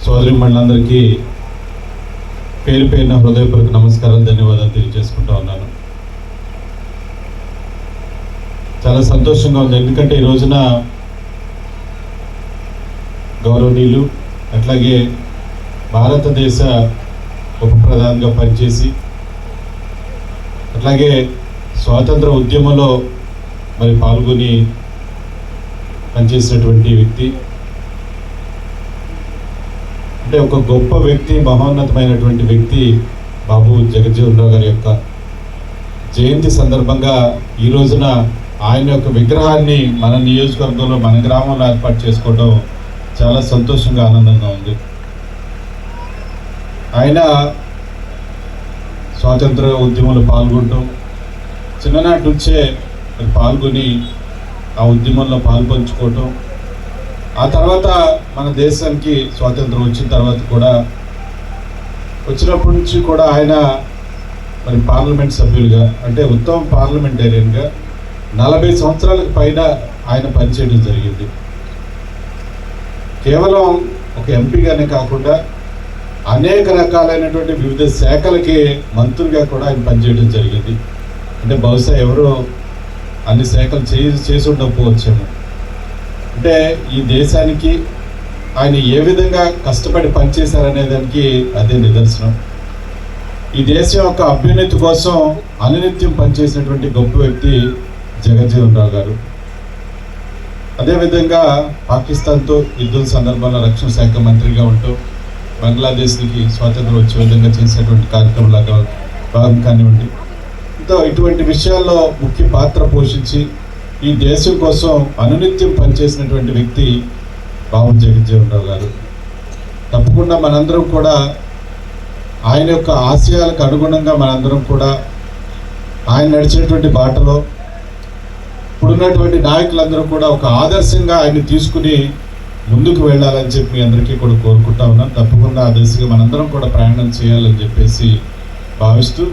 సోదరిమణులందరికీ పేరు పేరున హృదయపూర్వక నమస్కారాలు, ధన్యవాదాలు తెలియజేసుకుంటా ఉన్నాను. చాలా సంతోషంగా ఉంది, ఎందుకంటే ఈ రోజున గౌరవనీయులు అట్లాగే భారతదేశ ఉప ప్రధానిగా పనిచేసి అట్లాగే స్వాతంత్ర ఉద్యమంలో మరి పాల్గొని పనిచేసినటువంటి వ్యక్తి, అంటే ఒక గొప్ప వ్యక్తి, మహోన్నతమైనటువంటి వ్యక్తి బాబు జగజ్జీవన్ రావు గారి యొక్క జయంతి సందర్భంగా ఈ రోజున ఆయన యొక్క విగ్రహాన్ని మన నియోజకవర్గంలో, మన గ్రామంలో ఏర్పాటు చేసుకోవడం చాలా సంతోషంగా, ఆనందంగా ఉంది. ఆయన స్వాతంత్ర ఉద్యమంలో పాల్గొనడం, చిన్ననాటి నుంచే పాల్గొని ఆ ఉద్యమంలో పాల్పంచుకోవటం, ఆ తర్వాత మన దేశానికి స్వాతంత్రం వచ్చిన తర్వాత కూడా వచ్చినప్పటి నుంచి కూడా ఆయన మరి పార్లమెంట్ సభ్యులుగా, అంటే ఉత్తమ పార్లమెంటేరియన్గా 40 సంవత్సరాలకు పైన ఆయన పనిచేయడం జరిగింది. కేవలం ఒక ఎంపీగానే కాకుండా అనేక రకాలైనటువంటి వివిధ శాఖలకి మంత్రులుగా కూడా ఆయన పనిచేయడం జరిగింది. అంటే బహుశా ఎవరో అన్ని శాఖలు చేసి ఉండకపోవచ్చేమో. అంటే ఈ దేశానికి ఆయన ఏ విధంగా కష్టపడి పనిచేశారనే దానికి అదే నిదర్శనం. ఈ దేశం యొక్క అభ్యున్నతి కోసం అనునిత్యం పనిచేసినటువంటి గొప్ప వ్యక్తి జగజ్జీవన్ రావు గారు. అదేవిధంగా పాకిస్తాన్తో యుద్ధం సందర్భంలో రక్షణ శాఖ మంత్రిగా ఉంటూ బంగ్లాదేశ్కి స్వాతంత్రం వచ్చే విధంగా చేసేటువంటి కార్యక్రమంలాగా భాగం కానివ్వండి, ఇటువంటి విషయాల్లో ముఖ్య పాత్ర పోషించి ఈ దేశం కోసం అనునిత్యం పనిచేసినటువంటి వ్యక్తి బాబు జగజ్జీవన్ రావు గారు. తప్పకుండా మనందరం కూడా ఆయన యొక్క ఆశయాలకు అనుగుణంగా మనందరం కూడా ఆయన నడిచినటువంటి బాటలో ఇప్పుడున్నటువంటి నాయకులందరూ కూడా ఒక ఆదర్శంగా ఆయన్ని తీసుకుని ముందుకు వెళ్ళాలని చెప్పి మీ అందరికీ కూడా కోరుకుంటా ఉన్నాను. తప్పకుండా ఆ దిశగా మనందరం కూడా ప్రయాణం చేయాలని చెప్పేసి భావిస్తూ